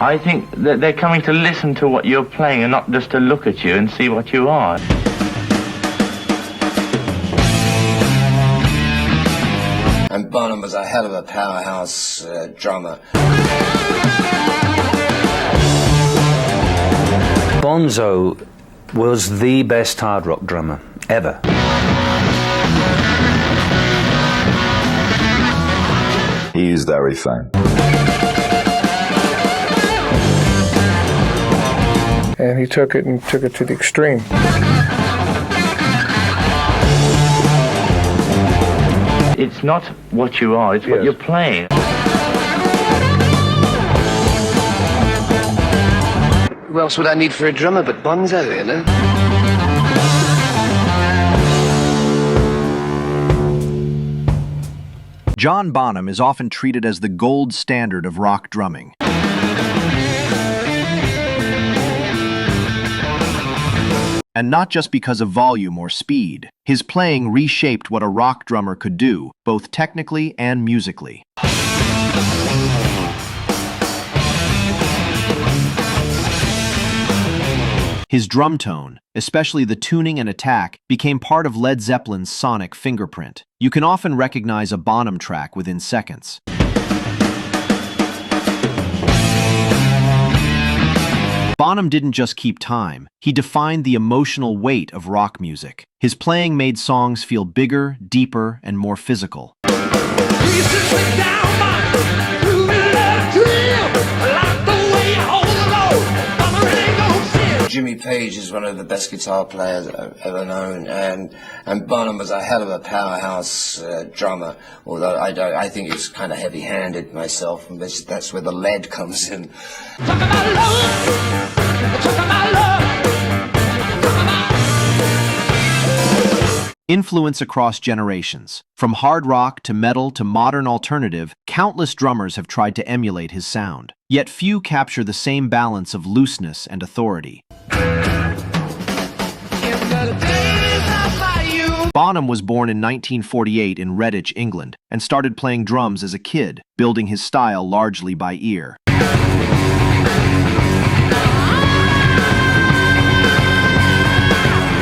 I think that they're coming to listen to what you're playing and not just to look at you and see what you are. And Bonham was a hell of a powerhouse drummer. Bonzo was the best hard rock drummer ever. He used everything. And he took it to the extreme. It's not what you are, it's what you're playing. Who else would I need for a drummer but Bonzo, you know? John Bonham is often treated as the gold standard of rock drumming. And not just because of volume or speed. His playing reshaped what a rock drummer could do, both technically and musically. His drum tone, especially the tuning and attack, became part of Led Zeppelin's sonic fingerprint. You can often recognize a Bonham track within seconds. Bonham didn't just keep time, he defined the emotional weight of rock music. His playing made songs feel bigger, deeper, and more physical. Jimmy Page is one of the best guitar players I've ever known, and Bonham was a hell of a powerhouse drummer. Although I think he's kind of heavy-handed myself, and that's where the lead comes in. Talk about love. Talk about love. Talk about... Influence across generations. From hard rock to metal to modern alternative, countless drummers have tried to emulate his sound. Yet few capture the same balance of looseness and authority. Bonham was born in 1948 in Redditch, England, and started playing drums as a kid, building his style largely by ear.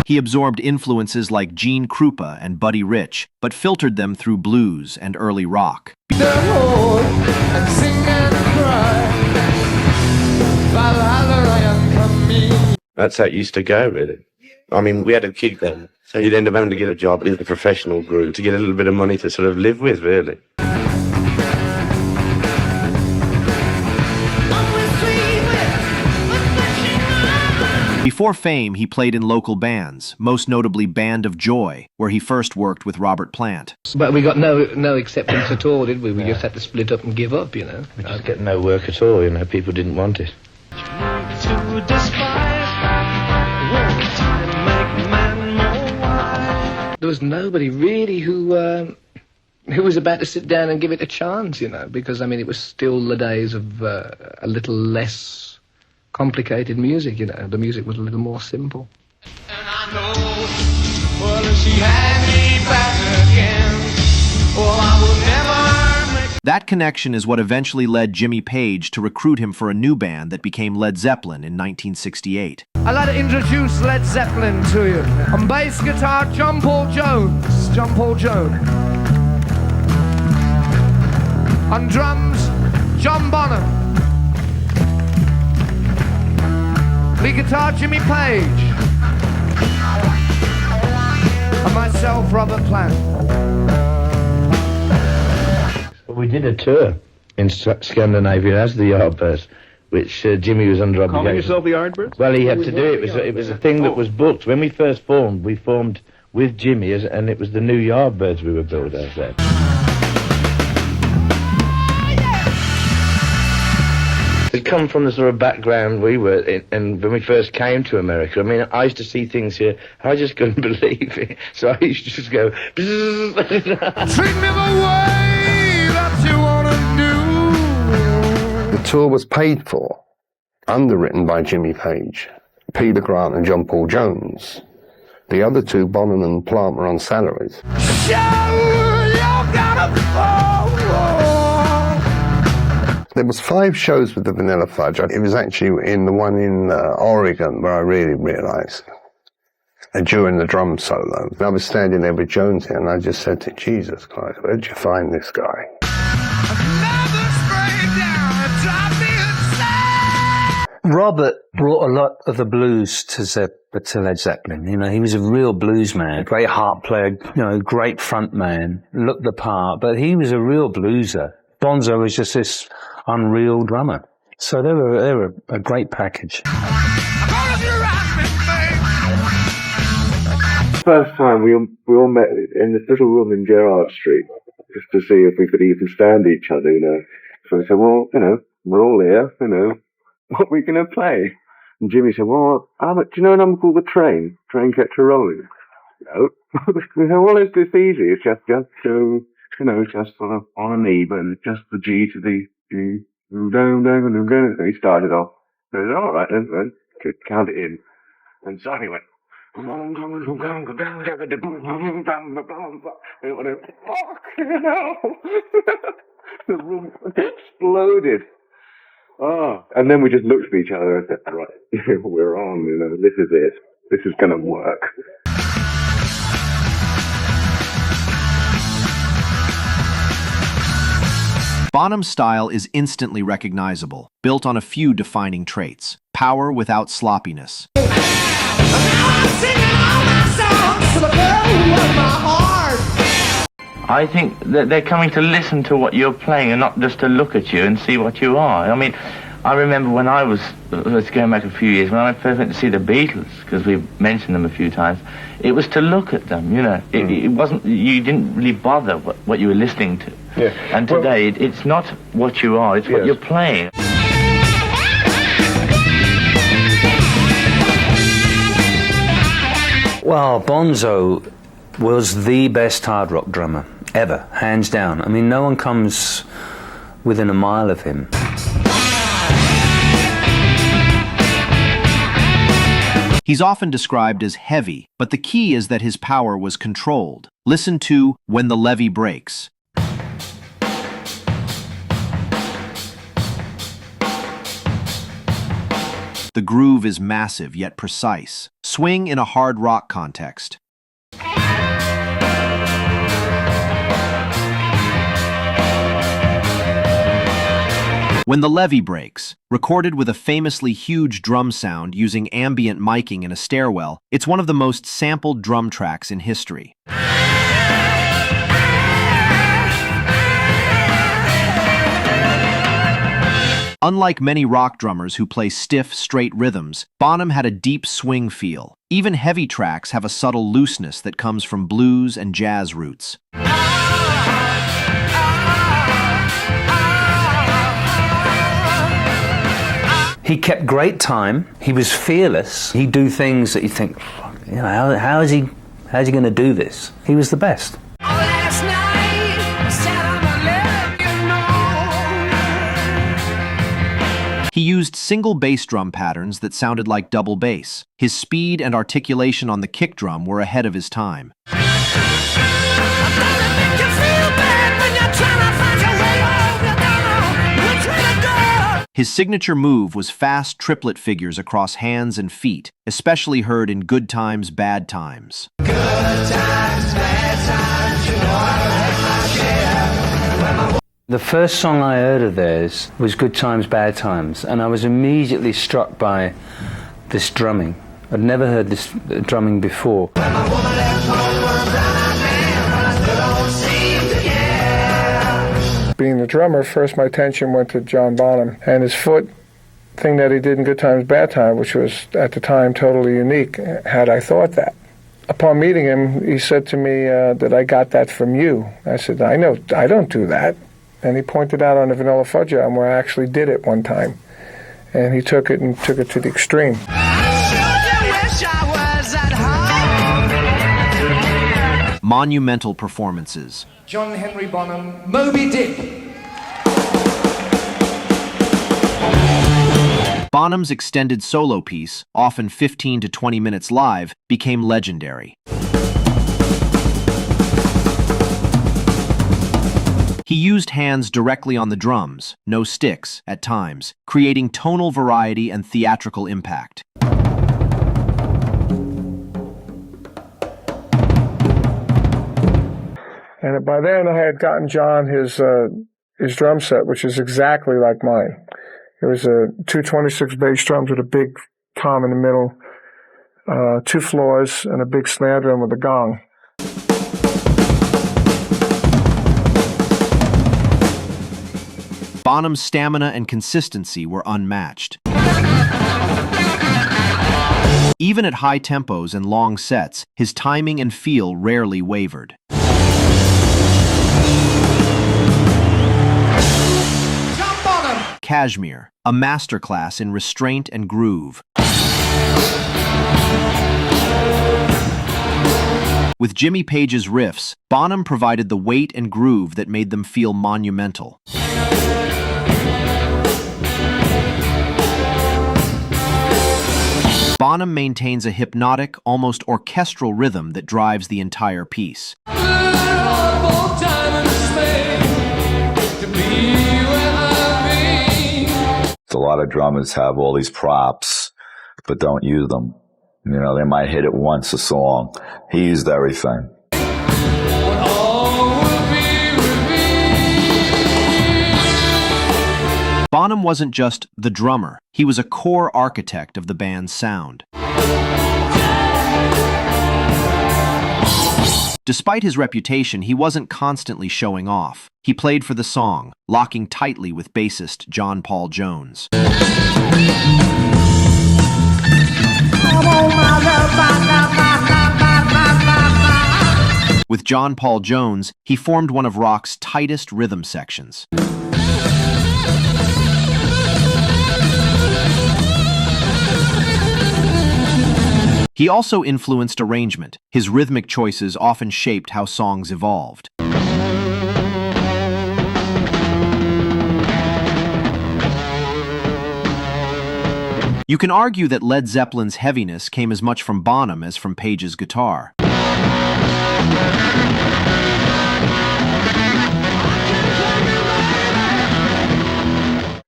He absorbed influences like Gene Krupa and Buddy Rich, but filtered them through blues and early rock. That's how it used to go, really. I mean, we had a kid then, so you'd end up having to get a job in the professional group to get a little bit of money to sort of live with, really. Before fame, he played in local bands, most notably Band of Joy, where he first worked with Robert Plant. But we got no acceptance at all, did we? We just had to split up and give up, you know. We just get no work at all, you know. People didn't want it. There was nobody really who was about to sit down and give it a chance, you know, because, I mean, it was still the days of a little less complicated music, you know. The music was a little more simple. And I know, well, if she had me back again, well, I would never make... That connection is what eventually led Jimmy Page to recruit him for a new band that became Led Zeppelin in 1968. I'd like to introduce Led Zeppelin to you. On bass guitar, John Paul Jones. John Paul Jones. On drums, John Bonham. Lead guitar, Jimmy Page. And myself, Robert Plant. We did a tour in Scandinavia as the Yardbirds, which Jimmy was under obligation. Calling yourself the Yardbirds? Well, he had to do it. It was a thing that was booked. When we first formed, we formed with Jimmy, and it was the new Yardbirds we were billed as then. We come from the sort of background we were in, and when we first came to America, I mean, I used to see things here, I just couldn't believe it. So I used to just go, treat me the way that you want to do. The tour was paid for, underwritten by Jimmy Page, Peter Grant and John Paul Jones. The other two, Bonham and Plant, were on salaries. There was 5 shows with the Vanilla Fudge. It was actually in the one in Oregon where I really realised. And during the drum solo, I was standing there with Jones here, and I just said to Jesus Christ, where did you find this guy? Robert brought a lot of the blues to Led Zeppelin. You know, he was a real blues man, great harp player, you know, great front man, looked the part, but he was a real blueser. Bonzo was just this unreal drummer. So they were a great package. First time we all met in this little room in Gerrard Street, just to see if we could even stand each other, you know. So we said, well, you know, we're all here, you know, what are we going to play? And Jimmy said, well, do you know a number called The Train? Train Kept a Rolling. No. We said, well, it's this easy. It's just you know, just sort of on an E, but just the G to the G. So he started off. So he said, all right, then, count it in. And so he went, the room exploded. Oh, and then we just looked at each other and said, right, we're on, you know, this is it. This is going to work. Bonham's style is instantly recognizable, built on a few defining traits: power without sloppiness, I think that they're coming to listen to what you're playing and not just to look at you and see what you are. I mean, I remember when let's go back a few years, when I first went to see the Beatles, because we've mentioned them a few times, it was to look at them, you know. It wasn't, you didn't really bother what you were listening to. Yeah. And today, it's not what you are, it's what you're playing. Well, Bonzo was the best hard rock drummer ever, hands down. I mean, no one comes within a mile of him. He's often described as heavy, but the key is that his power was controlled. Listen to When the Levee Breaks. The groove is massive yet precise. Swing in a hard rock context. When the Levee Breaks, recorded with a famously huge drum sound using ambient miking in a stairwell, it's one of the most sampled drum tracks in history. Unlike many rock drummers who play stiff, straight rhythms, Bonham had a deep swing feel. Even heavy tracks have a subtle looseness that comes from blues and jazz roots. He kept great time. He was fearless. He'd do things that you think, you know, how is he going to do this? He was the best. He used single bass drum patterns that sounded like double bass. His speed and articulation on the kick drum were ahead of his time. His signature move was fast triplet figures across hands and feet, especially heard in Good Times, Bad Times. Good times, bad times, you know I like my share. The first song I heard of theirs was Good Times, Bad Times, and I was immediately struck by this drumming. I'd never heard this drumming before. Being the drummer, first my attention went to John Bonham and his foot thing that he did in Good Times, Bad Times, which was at the time totally unique, had I thought that. Upon meeting him, he said to me that I got that from you. I said, I know, I don't do that. And he pointed out on the Vanilla Fudge album where I actually did it one time. And he took it to the extreme. Monumental performances. John Henry Bonham, Moby Dick. Bonham's extended solo piece, often 15 to 20 minutes live, became legendary. He He used hands directly on the drums, no sticks, at times, creating tonal variety and theatrical impact. And by then I had gotten John his drum set, which is exactly like mine. It was a 226 bass drums with a big tom in the middle, 2 floors, and a big snare drum with a gong. Bonham's stamina and consistency were unmatched. Even at high tempos and long sets, his timing and feel rarely wavered. Kashmir, a masterclass in restraint and groove. With Jimmy Page's riffs, Bonham provided the weight and groove that made them feel monumental. Bonham maintains a hypnotic, almost orchestral rhythm that drives the entire piece. A lot of drummers have all these props, but don't use them. You know, they might hit it once a song. He used everything. Bonham wasn't just the drummer, he was a core architect of the band's sound. Despite his reputation, he wasn't constantly showing off. He played for the song, locking tightly with bassist John Paul Jones. With John Paul Jones, he formed one of rock's tightest rhythm sections. He also influenced arrangement. His rhythmic choices often shaped how songs evolved. You can argue that Led Zeppelin's heaviness came as much from Bonham as from Page's guitar.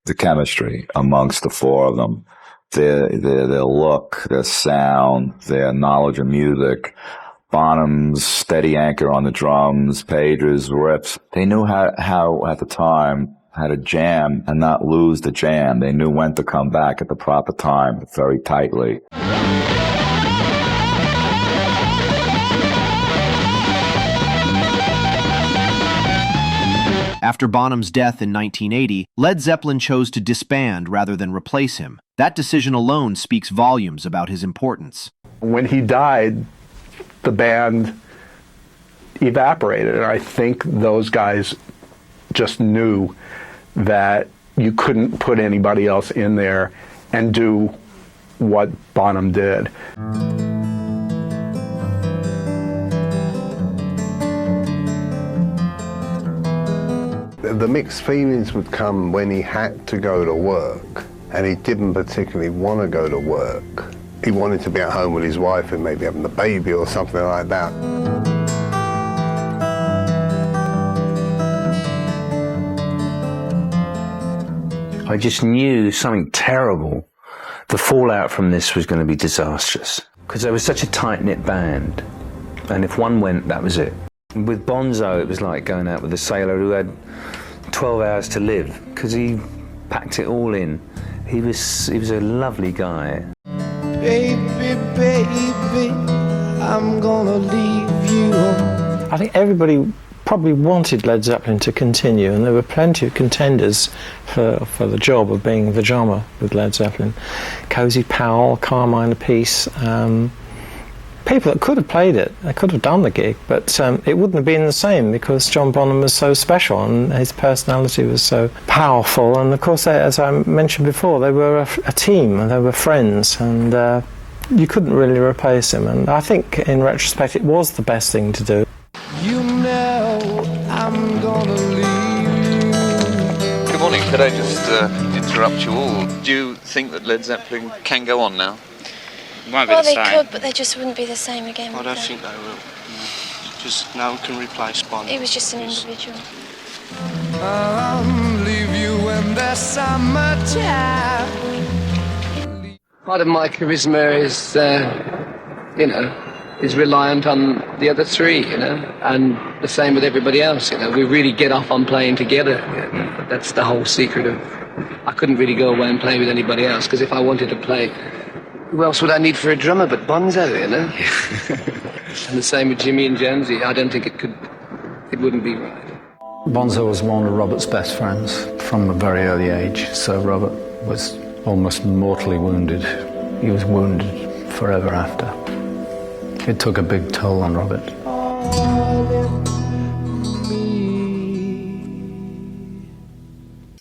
The chemistry amongst the 4 of them. Their look, their sound, their knowledge of music, Bonham's steady anchor on the drums, Page's riffs. They knew how at the time, how to jam and not lose the jam. They knew when to come back at the proper time, very tightly. After Bonham's death in 1980, Led Zeppelin chose to disband rather than replace him. That decision alone speaks volumes about his importance. When he died, the band evaporated, and I think those guys just knew that you couldn't put anybody else in there and do what Bonham did. The mixed feelings would come when he had to go to work, and he didn't particularly want to go to work. He wanted to be at home with his wife and maybe having the baby or something like that. I just knew something terrible. The fallout from this was going to be disastrous, because they were such a tight-knit band, and if one went, that was it. With Bonzo, it was like going out with a sailor who had 12 hours to live, because he packed it all in. He was a lovely guy. Baby, baby, I'm gonna leave you. I think everybody probably wanted Led Zeppelin to continue, and there were plenty of contenders for the job of being the drummer with Led Zeppelin. Cozy Powell, Carmine Apiece, people that could have played it, they could have done the gig, but it wouldn't have been the same because John Bonham was so special and his personality was so powerful. And of course, as I mentioned before, they were a team and they were friends, and you couldn't really replace him. And I think in retrospect, it was the best thing to do. You know I'm gonna leave you. Good morning. Could I just interrupt you all? Do you think that Led Zeppelin can go on now? Well, they could, but they just wouldn't be the same again. I don't think they will. No. Just no one can replace Bonham. He was just an individual. Leave you in the summertime. Part of my charisma is, is reliant on the other three, and the same with everybody else, We really get off on playing together. That's the whole secret of... I couldn't really go away and play with anybody else, because if I wanted to play, who else would I need for a drummer but Bonzo, And the same with Jimmy and Jonesy. I don't think it wouldn't be right. Bonzo was one of Robert's best friends from a very early age, so Robert was almost mortally wounded. He was wounded forever after. It took a big toll on Robert.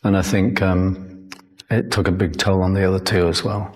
And I think it took a big toll on the other two as well.